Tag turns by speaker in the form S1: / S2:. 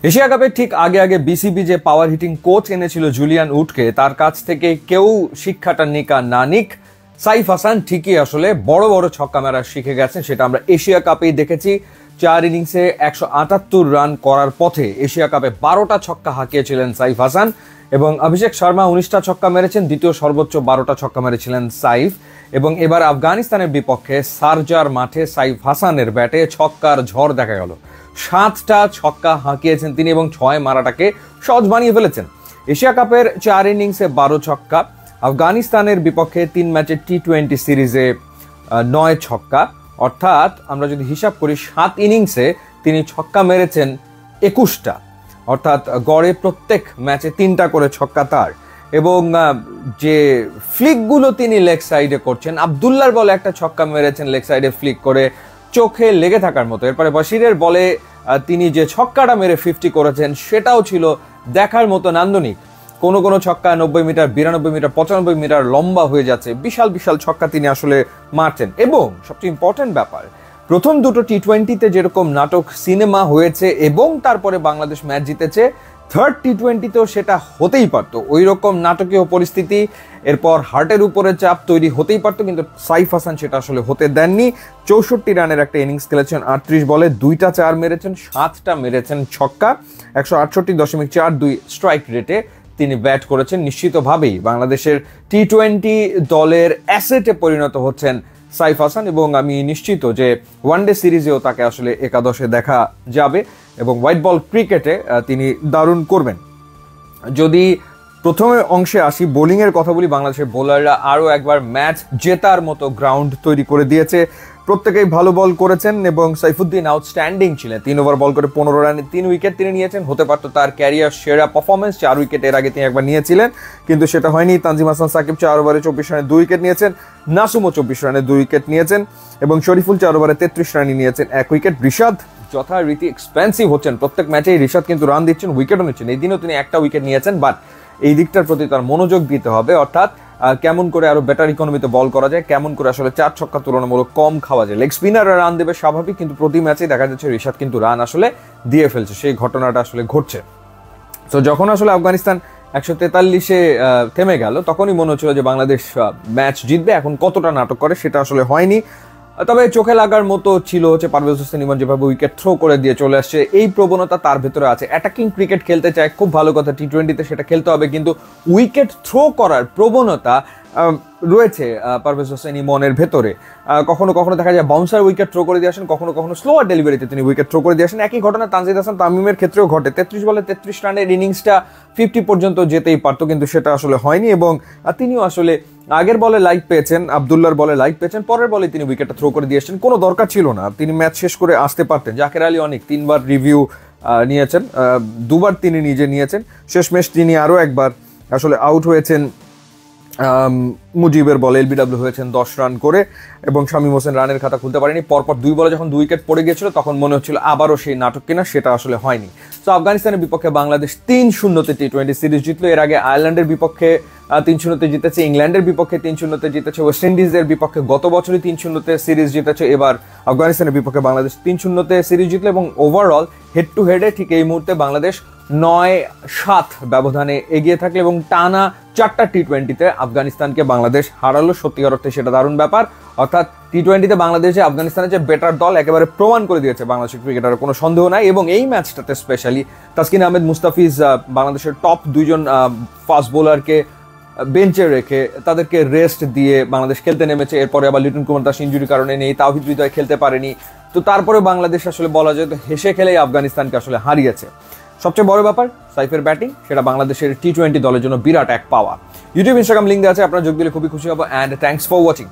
S1: Asia কাপের ঠিক আগে আগে বিসিবি যে পাওয়ার হিটিং কোচ এনেছিল জুলিয়ান উডকে, তার কাছ থেকে কেউ শিক্ষাটা নিক আর না নিক, সাইফ হাসান ঠিকই আসলে বড় বড় ছক্কা মারা শিখে গেছেন। সেটা আমরা এশিয়া কাপেই দেখেছি। 4 ইনিংসে 178 রান করার পথে এশিয়া কাপে 12টা ছক্কা হাঁকিয়েছিলেন সাইফ হাসান এবং অভিষেক শর্মা 19টা ছক্কা মেরেছেন, দ্বিতীয় সর্বোচ্চ 12টা ছক্কা মেরেছিলেন সাইফ। এবং এবার আফগানিস্তানের বিপক্ষে শারজার মাঠে সাইফ হাসানের ব্যাটে ছক্কার ঝড় দেখা গেল। 7টা ছক্কা হাঁকিয়েছেন তিনি এবং 6 মারাটাকে সহজ বানিয়ে ফেলেছেন। এশিয়া কাপের 4 ইনিংসে 12 ছক্কা, আফগানিস্তানের বিপক্ষে 3 ম্যাচের টি-20 সিরিজে 9 ছক্কা, অর্থাৎ আমরা যদি হিসাব করি 7 ইনিংসে তিনি ছক্কা মেরেছেন 21টা, অর্থাৎ গড়ে প্রত্যেক ম্যাচে 3টা করে ছক্কা তার। এবং যে ফ্লিকগুলো তিনি লেগ সাইডে করছেন, আবদুল্লার বলে একটা ছক্কা মেরেছেন লেগ সাইডে ফ্লিক করে, চোখে লেগে থাকার মতো। এরপরে বশিরের বলে তিনি যে ছক্কাটা মেরে 50 করেছেন সেটাও ছিল দেখার মতো নান্দনিক। কোনো কোনো ছক্কা 90 মিটার, 92 মিটার, 95 মিটার লম্বা হয়ে যাচ্ছে। বিশাল বিশাল ছক্কা তিনি আসলে মারছেন। এবং সবচেয়ে ইম্পর্টেন্ট ব্যাপার, প্রথম দুটো টি-20তে যেরকম নাটক সিনেমা হয়েছে এবং তারপরে বাংলাদেশ ম্যাচ জিতেছে, থার্ড টি-20তেও সেটা হতেই পারতো। ওই রকম নাটকীয় পরিস্থিতি, এরপর হার্টের উপরে চাপ তৈরি হতেই পারতো, কিন্তু সাইফ হাসান সেটা আসলে হতে দেননি। 64 রানের একটা ইনিংস খেলেছেন, 38 বলে 2টা 4 মেরেছেন, 7টা মেরেছেন ছক্কা, 168.42 স্ট্রাইক রেটে তিনি ব্যাট করেছেন। নিশ্চিতভাবেই বাংলাদেশের টি-20 দলের অ্যাসেটে পরিণত হচ্ছেন সাইফ হাসান এবং আমি নিশ্চিত যে ওয়ানডে সিরিজেও তাকে আসলে একাদশে দেখা যাবে এবং হোয়াইট বল ক্রিকেটে তিনি দারুণ করবেন। যদি প্রথমে অংশে আসি, বোলিংয়ের কথা বলি, বাংলাদেশের বোলাররা আরও একবার ম্যাচ জেতার মতো গ্রাউন্ড তৈরি করে দিয়েছে। প্রত্যেকেই ভালো বল করেছেন এবং সাইফুদ্দিন আউটস্ট্যান্ডিং ছিলেন। 3 ওভার বল করে 15 রানে 3 উইকেট তিনি নিয়েছেন। হতে পারতো তার ক্যারিয়ার সেরা পারফরমেন্স, 4 উইকেট এর আগে তিনি একবার নিয়েছিলেন, কিন্তু সেটা হয়নি। তানজিম হাসান সাকিব 4 ওভারে 24 রানে 2 উইকেট নিয়েছেন, নাসুমও 24 রানে 2 উইকেট নিয়েছেন এবং শরীফুল 4 ওভারে 33 রানে নিয়েছেন 1 উইকেট। রিশাদ যথারীতি এক্সপেন্সিভ হচ্ছেন, প্রত্যেক ম্যাচেই রিশাদ কিন্তু রান দিচ্ছেন, উইকেটও নিচ্ছেন। এই দিনও তিনি একটা উইকেট নিয়েছেন, বাট এই দিকটার প্রতি তার মনোযোগ দিতে হবে, অর্থাৎ কেমন করে আরো বেটার ইকোনমিতে বল করা যায়, কেমন করে আসলে 4 ছক্কা তুলনামূলক কম খাওয়া যায়। লেগ স্পিনাররা রান দেবে স্বাভাবিক, কিন্তু প্রতি ম্যাচেই দেখা যাচ্ছে রিশাদ কিন্তু রান আসলে দিয়ে ফেলছে, সেই ঘটনাটা আসলে ঘটছে। তো যখন আসলে আফগানিস্তান 143-এ থেমে গেল, তখনই মনে হচ্ছিল যে বাংলাদেশ ম্যাচ জিতবে। এখন কতটা নাটক করে সেটা আসলে হয়নি, তবে চোখে লাগার মতো ছিল হচ্ছে পারভেজ হোসেন ইমন যেভাবে উইকেট থ্রো করে দিয়ে চলে আসছে, এই প্রবণতা তার ভেতরে আছে। অ্যাটাকিং ক্রিকেট খেলতে চায়, খুব ভালো কথা, টি-20তে সেটা খেলতে হবে, কিন্তু উইকেট থ্রো করার প্রবণতা রয়েছে পারভেজ হোসেন ইমনের ভেতরে। কখনো কখনো দেখা যায় বাউন্সার উইকেট থ্রো করে দিয়ে আসেন, কখনো কখনো স্লোয়ার ডেলিভারিতে তিনি উইকেট থ্রো করে দিয়ে আসেন। একই ঘটনা তানজিদ হাসান তামিমের ক্ষেত্রেও ঘটে। 33 বলে 33 রানের ইনিংসটা 50 পর্যন্ত যেতেই পারতো, কিন্তু সেটা আসলে হয়নি এবং তিনিও আসলে আগের বলে লাইক পেয়েছেন, আবদুল্লার বলে লাইক পেয়েছেন, পরের বলে তিনি উইকেটটা থ্রো করে দিয়ে আসছেন। কোনো দরকার ছিল না, তিনি ম্যাচ শেষ করে আসতে পারতেন। জাকের আলী অনেক 3 বার রিভিউ নিয়েছেন, 2 বার তিনি নিজে নিয়েছেন। শেষমেশ তিনি আরও একবার আসলে আউট হয়েছেন মুজিবের বলে, এলবিডব্লিউ হয়েছেন 10 রান করে এবং শামীম হোসেন রানের খাতা খুলতে পারেনি। পরপর 2 বলে যখন 2 উইকেট পড়ে গিয়েছিল তখন মনে হচ্ছিল আবারও সেই নাটক কিনা, সেটা আসলে হয়নি। তো আফগানিস্তানের বিপক্ষে বাংলাদেশ 3-0-তে টি-20 সিরিজ জিতলো। এর আগে আয়ারল্যান্ডের বিপক্ষে 3-0-তে জিতেছে, ইংল্যান্ডের বিপক্ষে 3-0-তে জিতেছে, ওয়েস্ট ইন্ডিজের বিপক্ষে গত বছরই 3-0-তে সিরিজ জিতেছে। এবার আফগানিস্তানের বিপক্ষে বাংলাদেশ 3-0-তে সিরিজ জিতলো এবং ওভারঅল হেড টু হেডে ঠিক এই মুহূর্তে বাংলাদেশ 9-7 ব্যবধানে এগিয়ে থাকলে এবং টানা 4টা টি-20তে আফগানিস্তানকে বাংলাদেশ হারালো। সত্যিকার অর্থে সেটা দারুণ ব্যাপার, অর্থাৎ টি-20তে বাংলাদেশে আফগানিস্তানের যে বেটার দল একেবারে প্রমাণ করে দিয়েছে বাংলাদেশের ক্রিকেটারের কোনো সন্দেহ নাই। এবং এই ম্যাচটাতে স্পেশালি তাসকিন আহমেদ, মুস্তাফিজ, বাংলাদেশের টপ 2জন ফাস্ট বোলারকে বেঞ্চে রেখে তাদেরকে রেস্ট দিয়ে বাংলাদেশ খেলতে নেমেছে। এরপরে আবার লিটন কুমার দাস ইনজুরির কারণে নেই, তাওহিদ হৃদয় খেলতে পারেনি। তো তারপরে বাংলাদেশ আসলে বলা যায় তো হেসে খেলেই আফগানিস্তানকে আসলে হারিয়েছে। সবচেয়ে বড় ব্যাপার সাইফের ব্যাটিং, সেটা বাংলাদেশের টি-20 দলের জন্য বিরাট এক পাওয়া। ইউটিউব, ইনস্টাগ্রাম লিঙ্ক দেওয়া আছে, আপনারা যোগ দিলে খুবই খুশি হবো। And thanks for watching.